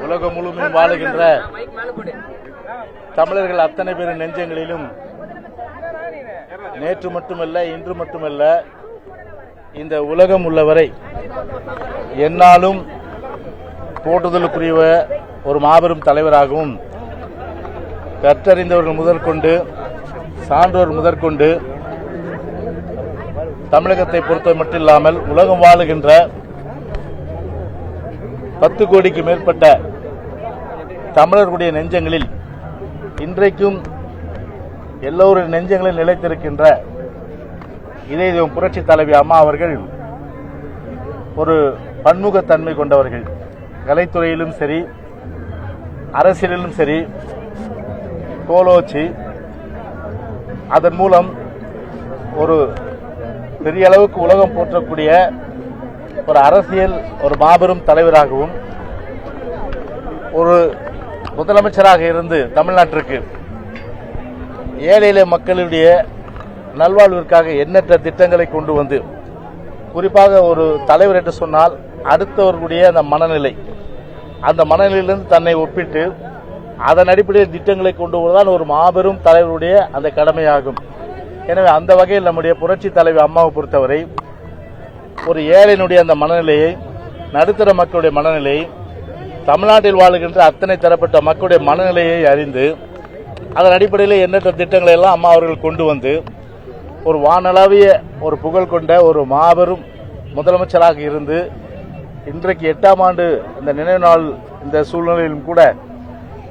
உலகம் முழுவதும் வாழுகின்ற தமிழர்கள் அத்தனை பேரின் நெஞ்சங்களிலும் நேற்று மட்டுமல்ல, இன்று மட்டுமல்ல, இந்த உலகம் உள்ளவரை என்னாலும் போற்றுதலுக்குரிய ஒரு மாபெரும் தலைவராகவும் கற்றறிந்தவர்கள் முதற்கொண்டு சான்றோர் முதற்கொண்டு தமிழகத்தை பொறுத்த மட்டும் இல்லாமல் உலகம் வாழுகின்ற 10 கோடிக்கு மேற்பட்ட தமிழர்களுடைய நெஞ்சங்களில் இன்றைக்கும் எல்லோருடைய நெஞ்சங்களில் நிலைத்திருக்கின்ற இதய புரட்சி தலைவி அம்மா அவர்கள் ஒரு பன்முகத்தன்மை கொண்டவர்கள். கலைத்துறையிலும் சரி, அரசியலிலும் சரி, கோலோச்சி அதன் மூலம் ஒரு பெரிய அளவுக்கு உலகம் போற்றக்கூடிய ஒரு அரசியல் ஒரு மாபெரும் தலைவராகவும் ஒரு முதலமைச்சராக இருந்து தமிழ்நாட்டிற்கு ஏழை எளிய மக்களுடைய நல்வாழ்விற்காக எண்ணற்ற திட்டங்களை கொண்டு வந்து, குறிப்பாக ஒரு தலைவர் என்று சொன்னால் அடுத்தவர்களுடைய அந்த மனநிலை, அந்த மனநிலையிலிருந்து தன்னை ஒப்பிட்டு அதன் அடிப்படையில் திட்டங்களை கொண்டு வருவதுதான் ஒரு மாபெரும் தலைவருடைய அந்த கடமையாகும். எனவே அந்த வகையில் நம்முடைய புரட்சி தலைவி அம்மாவை பொறுத்தவரை ஒரு ஏழையினுடைய அந்த மனநிலையை, நடுத்தர மக்களுடைய மனநிலையை, தமிழ்நாட்டில் வாழுகின்ற அத்தனை தரப்பட்ட மக்களுடைய மனநிலையை அறிந்து அதன் அடிப்படையில் எண்ணற்ற திட்டங்களை எல்லாம் அம்மா அவர்கள் கொண்டு வந்து ஒரு வானளாவிய ஒரு புகழ் கொண்ட ஒரு மாபெரும் முதலமைச்சராக இருந்து இன்றைக்கு 8ஆம் ஆண்டு இந்த நினைவு நாள் இந்த சூழ்நிலையிலும் கூட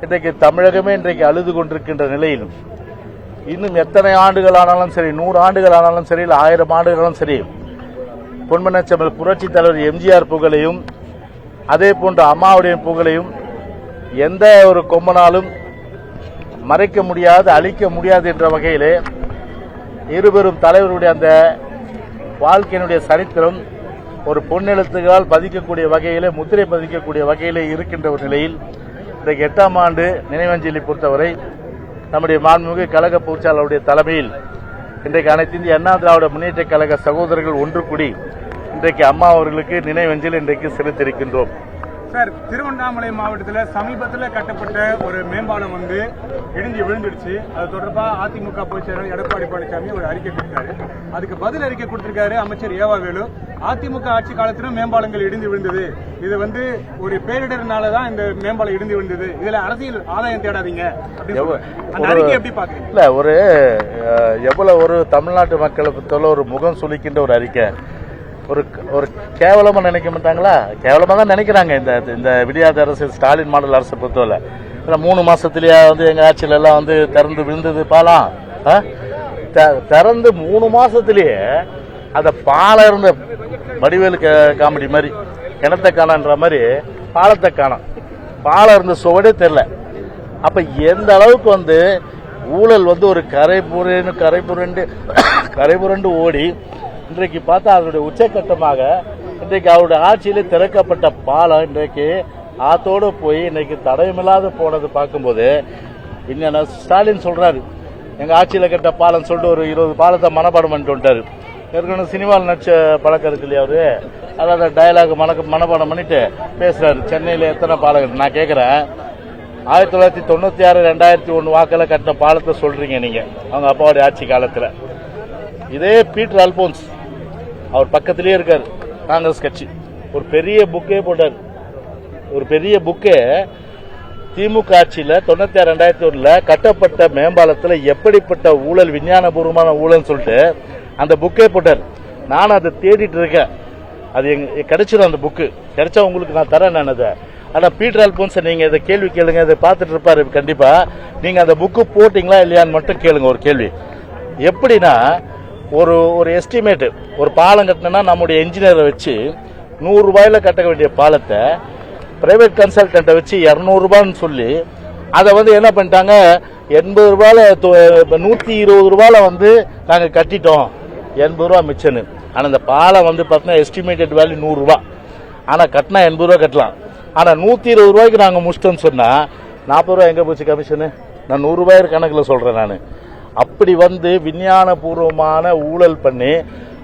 இன்றைக்கு தமிழகமே இன்றைக்கு அழுது கொண்டிருக்கின்ற நிலையிலும் இன்னும் எத்தனை ஆண்டுகள் ஆனாலும் சரி, 100 ஆண்டுகள் ஆனாலும் சரி, 1000 ஆண்டுகளும் சரி, பொன்மனச்செம்மல் புரட்சி தலைவர் எம்ஜிஆர் புகழையும் அதே போன்ற அம்மாவுடைய புகழையும் எந்த ஒரு கொம்பனாலும் மறைக்க முடியாது, அழிக்க முடியாது என்ற வகையிலே இருபெரும் தலைவருடைய அந்த வாழ்க்கையினுடைய சரித்திரம் ஒரு பொன்னெழுத்துகளால் பதிக்கக்கூடிய வகையிலே, முத்திரை பதிக்கக்கூடிய வகையிலே இருக்கின்ற ஒரு நிலையில் இன்றைக்கு 8ஆம் ஆண்டு நினைவஞ்சலி பொறுத்தவரை நம்முடைய மாண்புமிகு கழக பொதுச்செயலாளருடைய தலைமையில் இன்றைக்கு அனைத்து இந்திய அண்ணா திராவிட முன்னேற்ற கழக சகோதரர்கள் ஒன்று கூடி இன்றைக்கு அம்மா அவர்களுக்கு நினைவஞ்சலி இன்றைக்கு செலுத்தியிருக்கின்றோம். சார், திருவண்ணாமலை மாவட்டத்தில் சமீபத்தில் கட்டப்பட்ட ஒரு மேம்பாலம் இடிஞ்சு விழுந்துடுச்சு. அது தொடர்பாக அதிமுக பொதுச் செயலாளர் எடப்பாடி பழனிசாமி ஒரு அறிக்கை கொடுத்தாரு. அதுக்கு பதில் அறிக்கை கொடுத்திருக்காரு அமைச்சர் ஏவா வேலு. அதிமுக ஆட்சி காலத்திலும் மேம்பாலங்கள் இடிந்து விழுந்தது, இது ஒரு பேரிடர்னால தான் இந்த மேம்பாலம் இடிந்து விழுந்தது, இதுல அரசியல் ஆதாயம் தேடாதீங்க. எப்படி பாக்குறீங்க? இல்ல, எவ்வளவு ஒரு தமிழ்நாட்டு மக்களை பொறுத்தவரை ஒரு முகம் சுளிக்கின்ற ஒரு அறிக்கை, ஒரு கேவலமா நினைக்க மாட்டாங்களா? கேவலமா தான் நினைக்கிறாங்க. இந்த விடியாத அரசு, ஸ்டாலின் மாடல் அரசை பொறுத்தவரை 3 மாசத்திலேயே எங்க ஆட்சியில எல்லாம் திறந்து விழுந்தது பாலம். திறந்து 3 மாசத்திலேயே அந்த பாலம் இருந்த வடிவேலு காமெடி மாதிரி கிணத்தை காணன்ற மாதிரி பாலத்தை காணும். பாலம் இருந்த சுவடே தெரியல. அப்ப எந்த அளவுக்கு ஊழல் ஒரு கரை புரண்டு ஓடி இன்றைக்கு பார்த்தா அதனுடைய உச்சக்கட்டமாக இன்றைக்கு அவருடைய ஆட்சியிலே திறக்கப்பட்ட பாலம் இன்றைக்கு ஆத்தோடு போய் இன்னைக்கு தடயமில்லாத போனது பார்க்கும்போது இன்னும் ஸ்டாலின் சொல்றாரு, எங்க ஆட்சியில கட்ட பாலம் சொல்லிட்டு ஒரு 20 பாலத்தை மனப்பாடம் பண்ணிட்டு வந்துட்டாரு. ஏற்கனவே சினிமாவில் நடிச்ச பழக்கம் இருக்கு இல்லையா அவரு, அதாவது டயலாக் மனப்பாடம் பண்ணிட்டு பேசுறாரு. சென்னையில எத்தனை பாலம்? நான் கேட்கிறேன், 1996 2001 வாக்கில் கட்டின பாலத்தை சொல்றீங்க நீங்க அவங்க அப்பாவுடைய ஆட்சி காலத்துல. இதே பீட்டர் அல்போன்ஸ் அவர் பக்கத்திலேயே இருக்காரு, காங்கிரஸ் கட்சி, ஒரு பெரிய புக்கே போட்டார். ஒரு பெரிய புக்கே திமுக ஆட்சியில 96 2001 கட்டப்பட்ட மேம்பாலத்தில் எப்படிப்பட்ட ஊழல், விஞ்ஞானபூர்வமான ஊழல் சொல்லிட்டு அந்த புக்கே போட்டார். நான் அதை தேடிட்டு இருக்கேன், அது கிடைச்சிடும். அந்த புக்கு கிடைச்சா உங்களுக்கு நான் தரேன். நான் அதை ஆனா பீட்டர் அல்போன்ஸ் நீங்க இதை கேள்வி கேளுங்க, இதை பார்த்துட்டு இருப்பாரு கண்டிப்பா. நீங்க அந்த புக்கு போட்டீங்களா இல்லையான்னு மட்டும் கேளுங்க. ஒரு கேள்வி எப்படின்னா, ஒரு எஸ்டிமேட், ஒரு பாலம் கட்டினா நம்முடைய என்ஜினியரை வச்சு 100 ரூபாயில கட்ட வேண்டிய பாலத்தை பிரைவேட் கன்சல்டன்ட்டை வச்சு 200 ரூபான்னு சொல்லி அதை என்ன பண்ணிட்டாங்க, 80 ரூபாயில 120 ரூபாயில நாங்க கட்டிட்டோம், 80 ரூபா மிச்சன்னு. ஆனா இந்த பாலம் பார்த்தீங்கன்னா எஸ்டிமேட்டட் வேல்யூ 100 ரூபாய், ஆனா கட்டினா 80 ரூபா கட்டலாம். ஆனா 120 ரூபாய்க்கு நாங்க முடிச்சிட்டோம்னு சொன்னா 40 ரூபாய் எங்க போச்சு கமிஷனு? நான் 100 ரூபாய் கணக்குல சொல்றேன். நான் அப்படி விஞ்ஞான பூர்வமான ஊழல் பண்ணி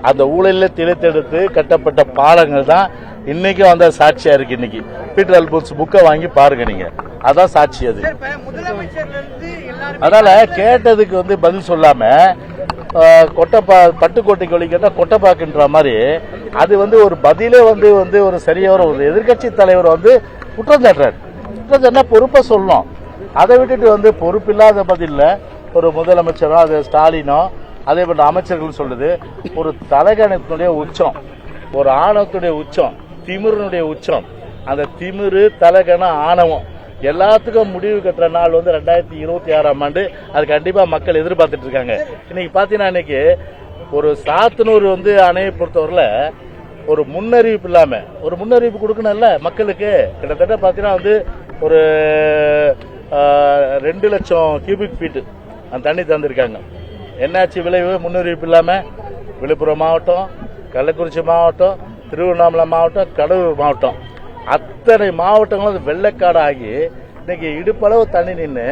அந்த ஊழலில் திளைத்தெடுத்து கட்டப்பட்ட பாலங்கள் தான் இன்னைக்கும் அந்த சாட்சியா இருக்கு. இன்னைக்கு பீட்டர் அல்போன்ஸ் புக்கை வாங்கி பாருங்க நீங்க, அதான் சாட்சி அது. அதனால கேட்டதுக்கு பதில் சொல்லாம பட்டுக்கோட்டை கொள்ளி கேட்டா கொட்டைப்பாக்குன்ற மாதிரி அது ஒரு பதிலே ஒரு சரியான ஒரு எதிர்கட்சி தலைவர் குற்றம் சாட்டுறாரு. குற்றம் சாட்டினா பொறுப்பை சொல்லணும். அதை விட்டுட்டு பொறுப்பில்லாத பதில்ல ஒரு முதலமைச்சரோ அது ஸ்டாலினோ அதே போன்ற அமைச்சர்கள் சொல்லுது ஒரு தலைகணத்தினுடைய உச்சம், ஒரு ஆணவத்துடைய உச்சம், திமிருனுடைய உச்சம். அந்த திமிரு தலைகண ஆணவம் எல்லாத்துக்கும் முடிவு கட்டுற நாள் 2026ஆம் ஆண்டு. அது கண்டிப்பா மக்கள் எதிர்பார்த்துட்டு இருக்காங்க. இன்னைக்கு பாத்தீங்கன்னா இன்னைக்கு ஒரு சாத்தனூர் அணையை பொறுத்தவரையில ஒரு முன்னறிவிப்பு இல்லாம ஒரு முன்னறிவிப்பு கொடுக்கணும்ல மக்களுக்கு. கிட்டத்தட்ட பாத்தீங்கன்னா ஒரு 2 லட்சம் கியூபிக் ஃபீட் அந்த தண்ணி தந்திருக்காங்க. என்னாச்சு விளைவு? முன்னறிவிப்பு இல்லாம விழுப்புரம் மாவட்டம், கள்ளக்குறிச்சி மாவட்டம், திருவண்ணாமலை மாவட்டம், கடலூர் மாவட்டம் அத்தனை மாவட்டங்களும் வெள்ளக்காடாகி இன்னைக்கு இடுப்பளவு தண்ணி நின்று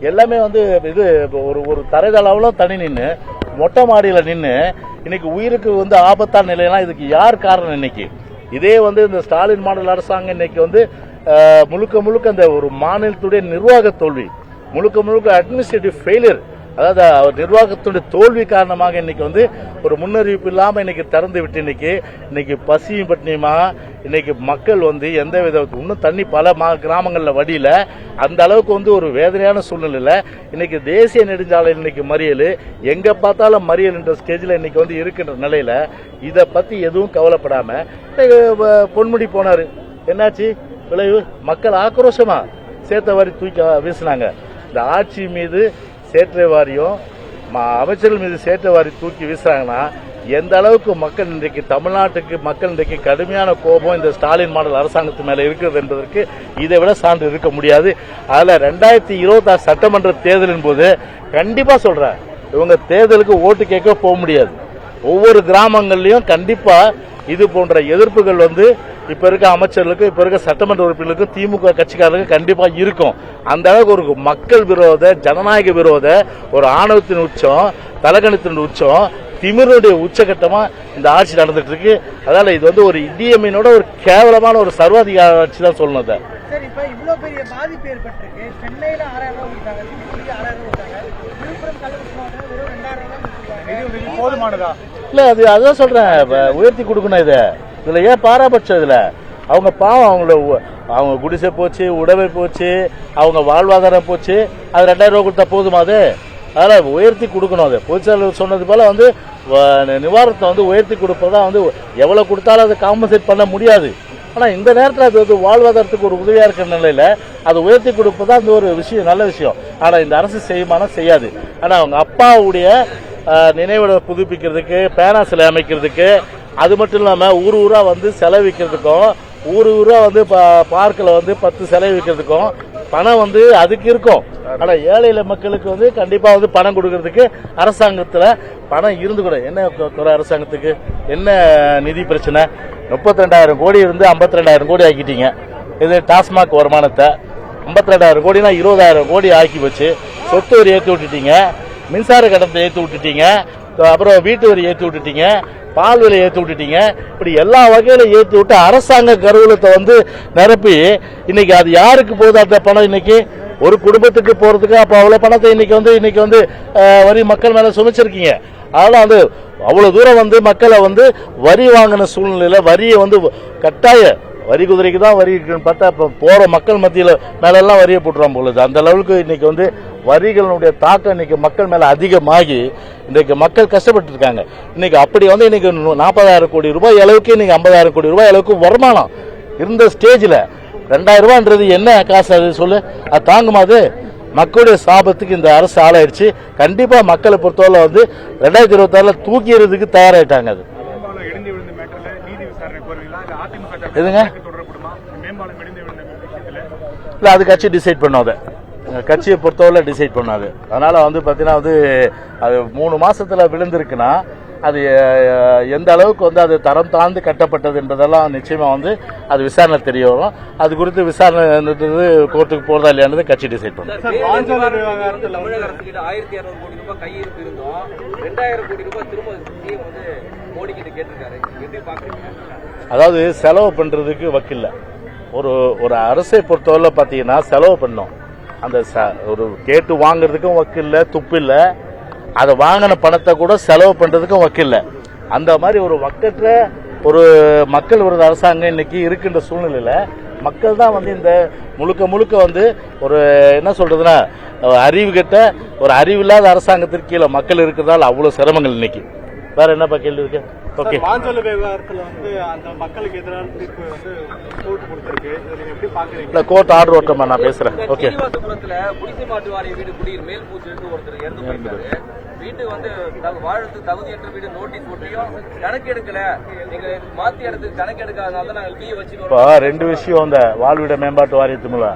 எல்லாமே இது ஒரு தரைதளவுல தண்ணி நின்று மொட்டை மாடியில நின்று இன்னைக்கு உயிருக்கு ஆபத்தான நிலையெல்லாம் இதுக்கு யார் காரணம்? இன்னைக்கு இதே இந்த ஸ்டாலின் மாடல் அரசாங்கம் இன்னைக்கு முழுக்க அந்த ஒரு மாநிலத்துடைய நிர்வாக தோல்வி, முழுக்க அட்மினிஸ்ட்ரேட்டிவ் ஃபெயிலியர், அதாவது நிர்வாகத்துடைய தோல்வி காரணமாக இன்னைக்கு ஒரு முன்னறிவிப்பு இல்லாம இன்னைக்கு திறந்து விட்டு இன்னைக்கு பசியும் பட்டினியுமா இன்னைக்கு மக்கள் எந்த வித இன்னும் தண்ணி பல கிராமங்கள்ல வடியில அந்த அளவுக்கு ஒரு வேதனையான சூழ்நிலையில இன்னைக்கு தேசிய நெடுஞ்சாலை இன்னைக்கு மறியல் எங்க பார்த்தாலும் மறியல் என்ற ஸ்டேஜ்ல இன்னைக்கு இருக்கின்ற நிலையில இத பத்தி எதுவும் கவலைப்படாம பொன்முடி போனாரு. என்னாச்சு விளைவு? மக்கள் ஆக்ரோஷமா சேத்த வாரி தூக்கி வீசினாங்க. இந்த ஆட்சி மீது சேற்றை வாரியும் அமைச்சர்கள் மீது சேற்றை வாரி தூக்கி வீசுறாங்கன்னா எந்த அளவுக்கு மக்கள் இன்றைக்கு தமிழ்நாட்டுக்கு மக்கள் இன்றைக்கு கடுமையான கோபம் இந்த ஸ்டாலின் மாடல் அரசாங்கத்து மேல இருக்கிறது என்பதற்கு இதை விட சான்று இருக்க முடியாது. அதுல 2026 சட்டமன்ற தேர்தலின் போது கண்டிப்பா சொல்றேன், இவங்க தேர்தலுக்கு ஓட்டு கேட்க போக முடியாது. ஒவ்வொரு கிராமங்கள்லயும் கண்டிப்பா இது போன்ற எதிர்ப்புகள் இப்ப இருக்க அமைச்சர்களுக்கு இப்ப இருக்க சட்டமன்ற உறுப்பினர்களுக்கு திமுக கட்சிக்காரர்களுக்கு கண்டிப்பா இருக்கும். அந்த அளவுக்கு ஒரு மக்கள் விரோத ஜனநாயக விரோத ஒரு ஆணவத்தின் உச்சம், தலகணத்தின் உச்சம், திமிருடைய உச்சகட்டமா இந்த ஆட்சி நடந்துட்டு இருக்கு. அதனால இது ஒரு இடியமையினோட ஒரு கேவலமான ஒரு சர்வாதிகார ஆட்சி தான் சொல்லணும். சரி, இப்ப இவ்வளவு பெரிய பாதிப்பு ஏற்பட்டிருக்கு. சென்னையில 6000 ரூபாய் கொடுத்தாங்க, திருப்பதி 6000 ரூபாய் கொடுத்தாங்க, விழுப்புரம் கள்ளக்குறிச்சி மாவட்டம் வெறும் 2000 ரூபாய் கொடுத்தாங்க. இது போதுமானதா? இல்ல அதான் சொல்றேன், உயர்த்தி கொடுக்கணும். இதுல ஏன் பாராபட்சம்? இதுல அவங்க பாவம், அவங்க குடிசை போச்சு, உடவை போச்சு, அவங்க வாழ்வாதாரம் போச்சு. அது 2000 ரூபாய் கொடுத்தா போதுமா? அது அதனால உயர்த்தி கொடுக்கணும். அது பொதுச்செயலாளர் சொன்னது போல நிவாரணத்தை உயர்த்தி கொடுப்பதான் எவ்வளவு கொடுத்தாலும் அதை காம்பன்சேட் பண்ண முடியாது. ஆனா இந்த நேரத்தில் அது வாழ்வாதாரத்துக்கு ஒரு உதவியா இருக்கிற நிலையில அது உயர்த்தி கொடுப்பதா அந்த ஒரு விஷயம், நல்ல விஷயம். ஆனா இந்த அரசு செய்யுமானா செய்யாது. ஆனா அவங்க அப்பாவுடைய நினைவிட புதுப்பிக்கிறதுக்கு, பேனா சிலை அமைக்கிறதுக்கு, அது மட்டும் இல்லாம ஊரா செலவிக்கிறதுக்கும், ஊரா பார்க்கில் 10 சிலை வைக்கிறதுக்கும் பணம் அதுக்கு இருக்கும். ஆனா ஏழை மக்களுக்கு கண்டிப்பா பணம் கொடுக்கறதுக்கு அரசாங்கத்துல பணம் இருந்து கூட என்ன குறை? அரசாங்கத்துக்கு என்ன நிதி பிரச்சனை? 32,000 கோடி இருந்து 52,000 கோடி ஆக்கிட்டீங்க. இது டாஸ்மாக் வருமானத்தை 52,000 கோடினா 20,000 கோடி ஆக்கி வச்சு சொத்து வரி ஏற்றி விட்டுட்டீங்க, மின்சார கட்டணத்தை ஏற்றி விட்டுட்டீங்க, அப்புறம் வீட்டு வரி ஏற்றி விட்டுட்டீங்க, பால் விலை ஏற்றி விட்டுட்டீங்க. இப்படி எல்லா வகையில ஏற்றி விட்டு அரசாங்க கருவூலத்தை நிரப்பி இன்னைக்கு அது யாருக்கு போகுது அந்த பணம்? இன்னைக்கு ஒரு குடும்பத்துக்கு போறதுக்கு அப்ப அவ்வளவு பணத்தை இன்னைக்கு வரி மக்கள் மேல சுமைச்சிருக்கீங்க. அதனால அவ்வளவு தூரம் மக்களை வரி வாங்கின சூழ்நிலையில வரியை கட்டாய வரி குதிரைக்கு தான் வரி இருக்குன்னு பார்த்தா இப்ப போற மக்கள் மத்தியில மேல எல்லாம் வரியை போட்டுறான் போலுது. அந்த அளவுக்கு இன்னைக்கு வரிகளுடைய தாக்கம் இன்னைக்கு மக்கள் மேல அதிகமாகி இன்றைக்கு மக்கள் கஷ்டப்பட்டு இருக்காங்க. இன்னைக்கு அப்படி இன்னைக்கு 40,000 கோடி ரூபாய் அளவுக்கு இன்னைக்கு 50,000 கோடி ரூபாய் அளவுக்கு வருமானம் இருந்த ஸ்டேஜ்ல 2000 ரூபான்றது என்ன காசு? அது சொல்லு, அது தாங்குமா? அது மக்களுடைய சாபத்துக்கு இந்த அரசு ஆளாயிடுச்சு. கண்டிப்பா மக்களை பொறுத்தவரை 2026 தூக்கிறதுக்கு தயாராயிட்டாங்க. அது எதுங்க? இல்ல அது கட்சி டிசைட் பண்ணாத, கட்சியை பொறுத்தவரை டிசைட் பண்ணாது. அதனால பாத்தீங்கன்னா அது 3 மாசத்துல விழுந்திருக்குன்னா அது எந்த அளவுக்கு வந்து அது தரம் தாழ்ந்து கட்டப்பட்டது என்பதெல்லாம் நிச்சயமா வந்து அது விசாரணை தெரிய வரும். அது குறித்து விசாரணை கோர்ட்டுக்கு போறதா இல்லையானது கட்சி டிசைட் பண்ணும். தமிழக அரசுகிட்ட 1200 கோடி ரூபாய் கையிருப்பு இருந்தோம், 2000 கோடி ரூபாய் திரும்ப சிஎம் வந்து மோடி கிட்ட கேட்டிருக்காரு. எப்படி பாக்குறீங்க? அதாவது செலவு பண்றதுக்கு வக்கில்ல. ஒரு அரசை பொறுத்தவரை பாத்தீங்கன்னா செலவு பண்ணோம். அந்த ஒரு கேட்டு வாங்குறதுக்கும் வக்கில்ல, துப்பு இல்ல. அதை வாங்கின பணத்தை கூட செலவு பண்றதுக்கும் வக்கில்ல. அந்த மாதிரி ஒரு வக்கற்ற ஒரு மக்கள் விரோத அரசாங்கம் இன்னைக்கு இருக்கின்ற சூழ்நிலையில மக்கள் தான் வந்து இந்த முழுக்க வந்து ஒரு என்ன சொல்றதுன்னா அறிவு கெட்ட ஒரு அறிவில்லாத அரசாங்கத்திற்கு கீழே மக்கள் இருக்கிறதால அவ்வளவு சிரமங்கள் இன்னைக்கு. வேற என்னப்பா கேள்வி இருக்கு? ஓகே, பாஞ்சால விவகாரத்துல வந்து அந்த மக்களுக்கு எதிரான தீர்ப்பு வந்து கோர்ட் கொடுத்திருக்கு. நீங்க எப்படி பாக்குறீங்க? இல்ல, கோர்ட் ஆர்டர் ஓட்டமா நான் பேசுறேன். ஓகே, ஸ்ரீனிவாசபுரத்துல குடிசை மாட்டு வாரிய வீடு குடியில் மேல் பூச்சிட்டு ஒருத்தர் இறந்து போயிருக்காரு. வீட்டு வந்து வாழறதுக்கு தகுதியற்ற வீடு நோட்டீஸ் போட்டியும் கணக்கு எடுக்கல, நீங்க மாத்தி இடத்துக்கு கணக்கு எடுக்காதனால தான் நாங்க கீழே வச்சு. இப்போ ரெண்டு விஷயம். இந்த வாழ்விட மேம்பாட்டு வாரியத்துமுல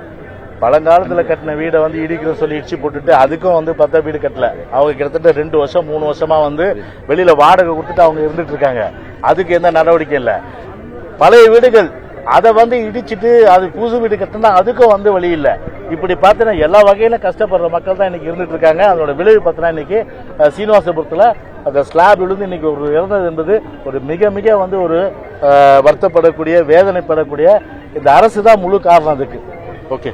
பழங்காலத்துல கட்டின வீடை வந்து இடிக்கிற சொல்லி இடிச்சு போட்டுட்டு அதுக்கும் வந்து 10 வீடு கட்டல. அவங்க கிட்டத்தட்ட 2 வருஷம் 3 வருஷமா வந்து வெளியில வாடகை கொடுத்துட்டு அவங்க இருந்துட்டு இருக்காங்க. அதுக்கு எந்த நடவடிக்கை இல்ல. பழைய வீடுகள் அதை வந்து இடிச்சிட்டு அது புது வீடு கட்டினா அதுக்கும் வந்து வழி இல்ல. இப்படி பார்த்தீங்கன்னா எல்லா வகையிலும் கஷ்டப்படுற மக்கள் தான் இன்னைக்கு இருந்துட்டு இருக்காங்க. அதோட விளைவு பார்த்தீங்கன்னா இன்னைக்கு சீனிவாசபுரத்துல அந்த ஸ்லாப் விழுந்து இன்னைக்கு ஒரு இறந்தது என்பது ஒரு மிக வந்து ஒரு வருத்தப்படக்கூடிய வேதனைப்படக்கூடிய இந்த அரசு தான் முழு காரணம் அதுக்கு. ஓகே.